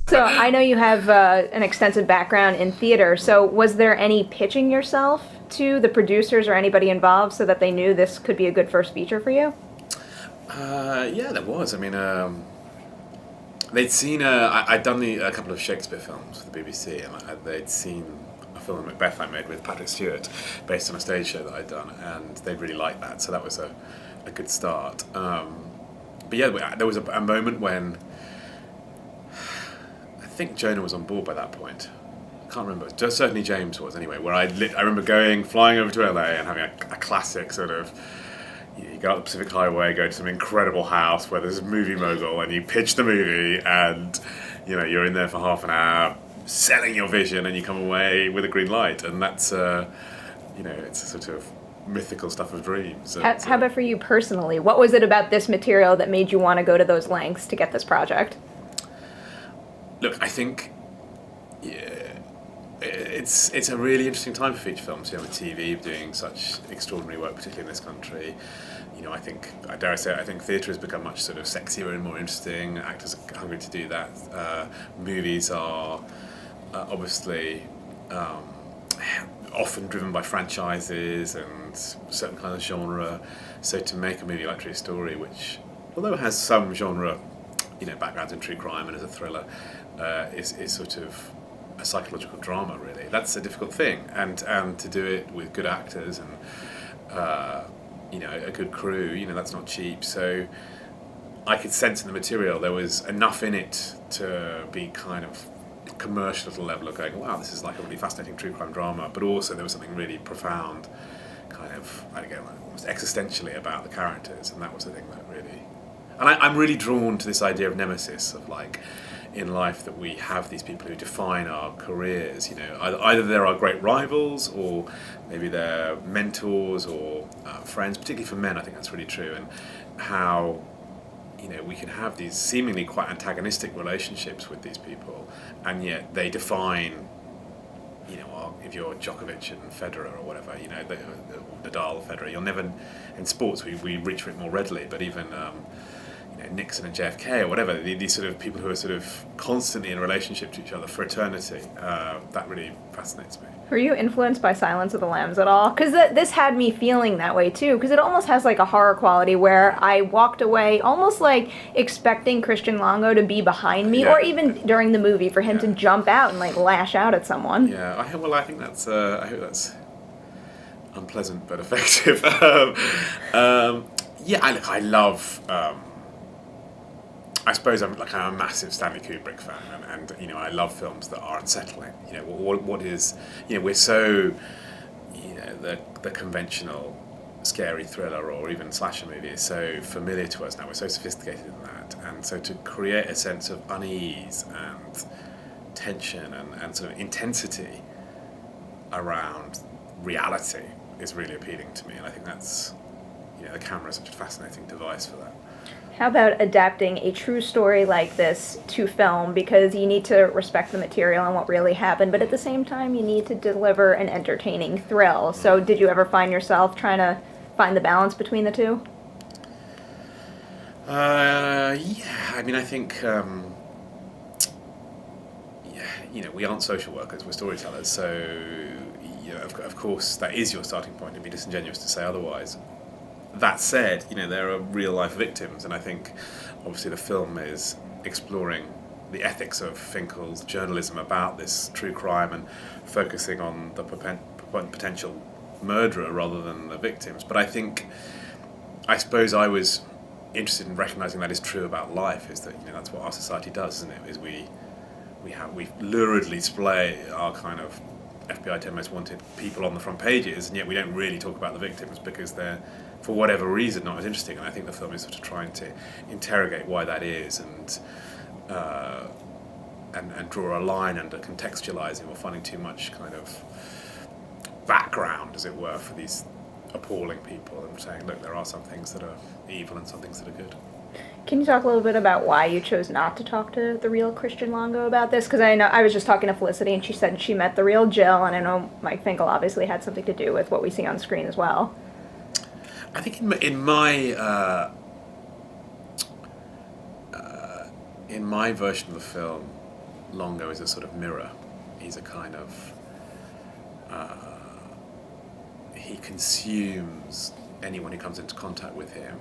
So I know you have an extensive background in theater, so was there any pitching yourself to the producers or anybody involved so that they knew this could be a good first feature for you? Yeah, there was. I mean, they'd seen I'd done a couple of Shakespeare films for the BBC, and they'd seen a film Macbeth I made with Patrick Stewart, based on a stage show that I'd done, and they'd really liked that. So that was a good start. But yeah, there was a moment when I think Jonah was on board by that point. I can't remember. Certainly James was anyway. Where I remember flying over to LA and having a classic sort of. You go up the Pacific Highway, go to some incredible house where there's a movie mogul, and you pitch the movie, and you're in there for half an hour selling your vision, and you come away with a green light, and that's it's a sort of mythical stuff of dreams. How about for you personally? What was it about this material that made you want to go to those lengths to get this project? Look, I think it's a really interesting time for feature films. With TV doing such extraordinary work, particularly in this country. I think, dare I say it, I think theatre has become much sort of sexier and more interesting. Actors are hungry to do that. Movies are obviously often driven by franchises and certain kind of genre. So to make a movie like True Story, which, although it has some genre, backgrounds in true crime and as a thriller, is sort of a psychological drama, really. That's a difficult thing, and to do it with good actors and a good crew, that's not cheap. So I could sense in the material there was enough in it to be kind of commercial at a level of going, wow, this is like a really fascinating true crime drama, but also there was something really profound, kind of, almost existentially about the characters, and that was the thing that really. And I'm really drawn to this idea of nemesis, of like, in life that we have these people who define our careers. Either they're our great rivals, or maybe they're mentors or friends. Particularly for men, I think that's really true. And how we can have these seemingly quite antagonistic relationships with these people, and yet they define. If you're Djokovic and Federer or whatever, Nadal, Federer, you'll never. In sports, we reach for it more readily, but even. Nixon and JFK or whatever, these sort of people who are sort of constantly in relationship to each other for eternity, that really fascinates me. Were you influenced by Silence of the Lambs at all? Because this had me feeling that way too, because it almost has like a horror quality where I walked away almost like expecting Christian Longo to be behind me, or even during the movie for him to jump out and like lash out at someone. Yeah, I think that's, I hope that's unpleasant but effective. I love... I suppose I'm a massive Stanley Kubrick fan, and I love films that are unsettling. What is we're so the conventional scary thriller or even slasher movie is so familiar to us now. We're so sophisticated in that, and so to create a sense of unease and tension and sort of intensity around reality is really appealing to me, and I think that's the camera is such a fascinating device for that. How about adapting a true story like this to film? Because you need to respect the material and what really happened, but at the same time you need to deliver an entertaining thrill. So did you ever find yourself trying to find the balance between the two? Yeah, I mean, I think, we aren't social workers, we're storytellers, so, of course, that is your starting point. It'd be disingenuous to say otherwise. That said, there are real-life victims, and I think, obviously, the film is exploring the ethics of Finkel's journalism about this true crime and focusing on the potential murderer rather than the victims. But I suppose I was interested in recognising that is true about life, is that that's what our society does, isn't it? Is we luridly display our kind of FBI 10 most wanted people on the front pages, and yet we don't really talk about the victims because they're, for whatever reason, not as interesting. And I think the film is sort of trying to interrogate why that is, and draw a line under contextualizing or finding too much kind of background, as it were, for these appalling people, and saying, look, there are some things that are evil and some things that are good. Can you talk a little bit about why you chose not to talk to the real Christian Longo about this? Because I know I was just talking to Felicity, and she said she met the real Jill, and I know Mike Finkel obviously had something to do with what we see on screen as well. I think in my version of the film, Longo is a sort of mirror. He's a kind of he consumes anyone who comes into contact with him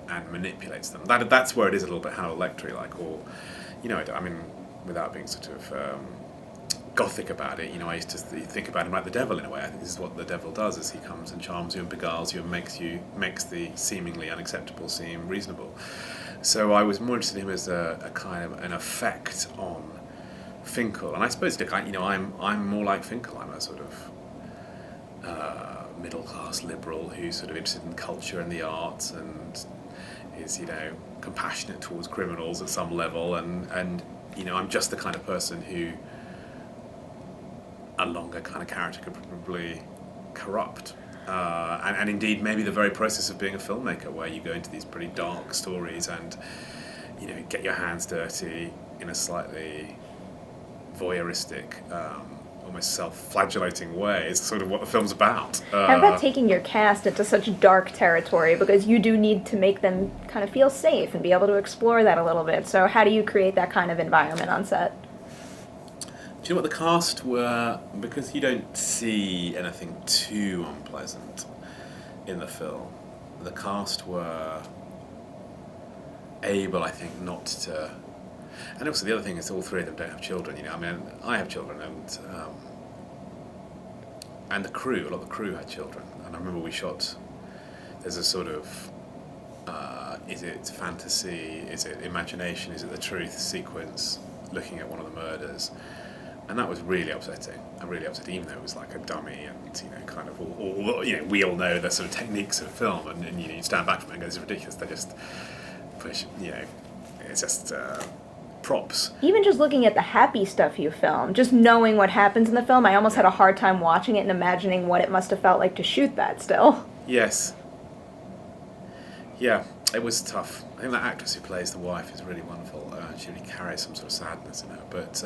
and manipulates them. That's where it is a little bit Hannibal Lecter like, or I mean, without being sort of gothic about it, I used to think about him like the devil in a way. I think this is what the devil does: is he comes and charms you and beguiles you and makes the seemingly unacceptable seem reasonable. So I was more interested in him as a kind of an effect on Finkel, and I suppose I'm more like Finkel. I'm a sort of middle class liberal who's sort of interested in culture and the arts and is compassionate towards criminals at some level, and I'm just the kind of person who a longer kind of character could probably corrupt. And indeed, maybe the very process of being a filmmaker, where you go into these pretty dark stories and get your hands dirty in a slightly voyeuristic, almost self-flagellating way, is sort of what the film's about. How about taking your cast into such dark territory, because you do need to make them kind of feel safe and be able to explore that a little bit. So how do you create that kind of environment on set? Do you know what the cast were? Because you don't see anything too unpleasant in the film. The cast were able, I think, not to. And also the other thing is all three of them don't have children. I mean, I have children, and the crew. A lot of the crew had children. And I remember we shot. There's a sort of. Is it fantasy? Is it imagination? Is it the truth sequence? Looking at one of the murders. And that was really upsetting. Even though it was like a dummy, and kind of all we all know the sort of techniques of film, and you stand back from it and go, "This is ridiculous." They just push, it's just props. Even just looking at the happy stuff you film, just knowing what happens in the film, I almost had a hard time watching it and imagining what it must have felt like to shoot that still. Yes. Yeah, it was tough. I think that actress who plays the wife is really wonderful. She really carries some sort of sadness in her, but.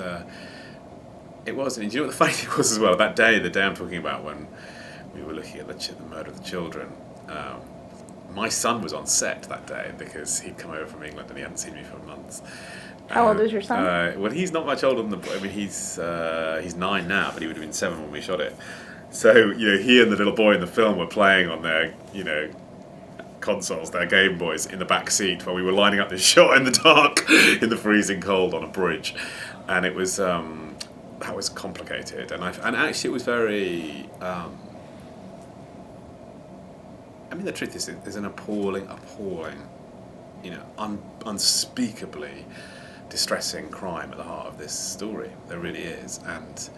It was, and do you know what the funny thing was as well? That day, the day I'm talking about, when we were looking at the murder of the children, my son was on set that day because he'd come over from England and he hadn't seen me for months. How old is your son? Well, he's not much older than he's 9 now, but he would have been 7 when we shot it. So he and the little boy in the film were playing on their consoles, their Game Boys, in the back seat while we were lining up this shot in the dark, in the freezing cold on a bridge, and it was. That was complicated, and actually it was very. I mean, the truth is, there's an appalling, unspeakably distressing crime at the heart of this story. There really is, and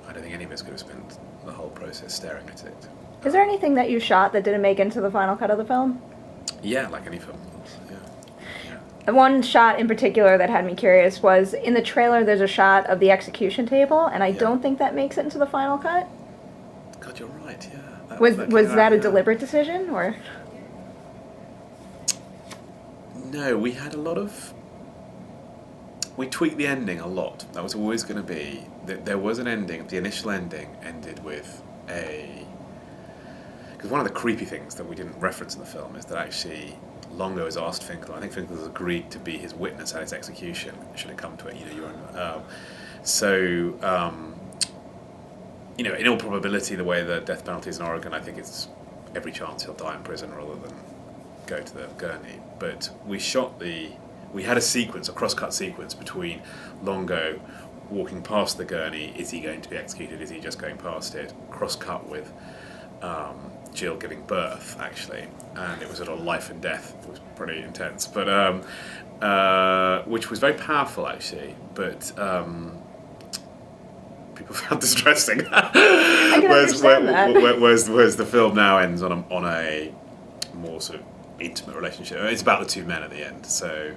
I don't think any of us could have spent the whole process staring at it. Is there anything that you shot that didn't make into the final cut of the film? Yeah, like any film. One shot in particular that had me curious was, in the trailer there's a shot of the execution table, and I don't think that makes it into the final cut. God, you're right, yeah. Was that a deliberate decision, or? No, we had we tweaked the ending a lot. That was always going to be, there was an ending, the initial ending ended with because one of the creepy things that we didn't reference in the film is that actually Longo has asked Finkel. I think Finkel has agreed to be his witness at his execution. Should it come to it, in all probability, the way the death penalty is in Oregon, I think it's every chance he'll die in prison rather than go to the gurney. But we had a cross-cut sequence between Longo walking past the gurney. Is he going to be executed? Is he just going past it? Cross-cut with Jill giving birth, actually, and it was sort of life and death. It was pretty intense, but which was very powerful, actually. But people found distressing. I can understand that. Whereas the film now ends on a more sort of intimate relationship. It's about the two men at the end. So,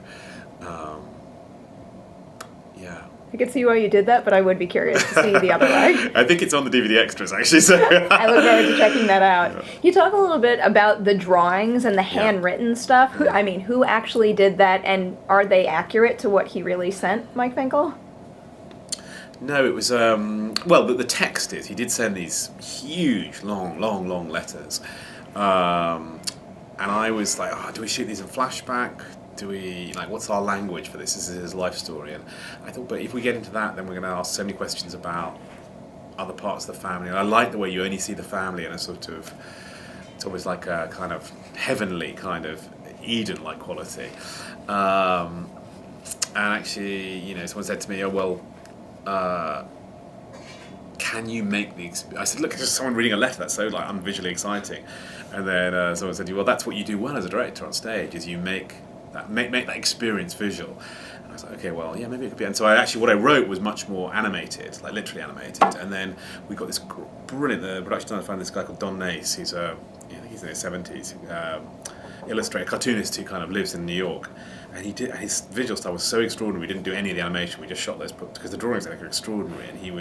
yeah. I could see why you did that, but I would be curious to see the other way. I think it's on the DVD extras, actually. So I look forward to checking that out. Yeah. You talk a little bit about the drawings and the handwritten stuff. Who actually did that, and are they accurate to what he really sent, Mike Finkel? No, it was, the text is. He did send these huge, long letters. And I was like, do we shoot these in flashback? do we like? What's our language for this? This is his life story, and I thought, but if we get into that, then we're going to ask so many questions about other parts of the family. And I like the way you only see the family in a sort of, it's always like a kind of heavenly kind of Eden-like quality. And actually, you know, someone said to me, "Oh well, can you make the?" I said, "Look, it's just someone reading a letter. That's so like unvisually exciting." And then someone said, "Well, that's what you do well as a director on stage. Is you make that experience visual." And I was like, "Okay, well, yeah, maybe it could be." And so what I wrote was much more animated, like literally animated. And then we got this brilliant. The production designer found this guy called Don Nace. He's I think he's in his 70s. Illustrator, cartoonist who kind of lives in New York, and his visual style was so extraordinary. We didn't do any of the animation. We just shot those books because the drawings are extraordinary, and he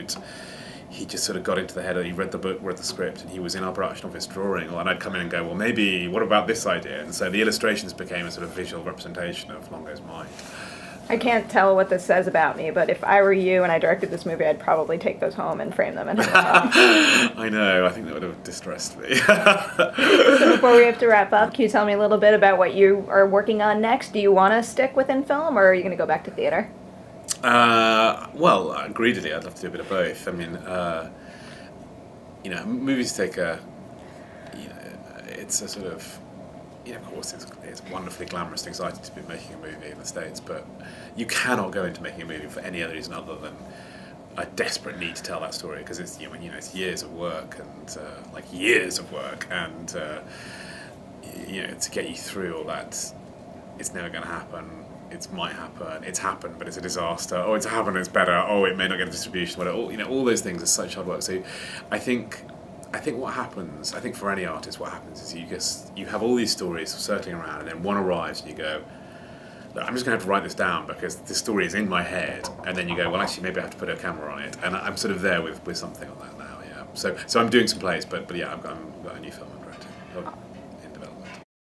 just sort of got into the head. He read the book, read the script, and he was in our production office drawing. And I'd come in and go, well, maybe what about this idea? And so the illustrations became a sort of visual representation of Longo's mind. I can't tell what this says about me, but if I were you and I directed this movie, I'd probably take those home and frame them and hang them up. I know, I think that would have distressed me. So before we have to wrap up, can you tell me a little bit about what you are working on next? Do you want to stick within film, or are you going to go back to theater? Well, greedily, I'd love to do a bit of both. I mean, you know, movies take it's a sort of, of course, it's wonderfully glamorous and exciting to be making a movie in the States, but you cannot go into making a movie for any other reason other than a desperate need to tell that story, because it's it's years of work and to get you through all that. It's never going to happen. It might happen. It's happened, but it's a disaster. Oh, it's happened. It's better. Oh, it may not get a distribution. Whatever. All those things are such hard work. So, I think what happens. I think for any artist, what happens is you have all these stories circling around, and then one arrives, and you go, look, I'm just going to have to write this down because this story is in my head. And then you go, well, actually, maybe I have to put a camera on it. And I'm sort of there with something on that now. Yeah. So I'm doing some plays, but yeah, I've got a new film I'm directing.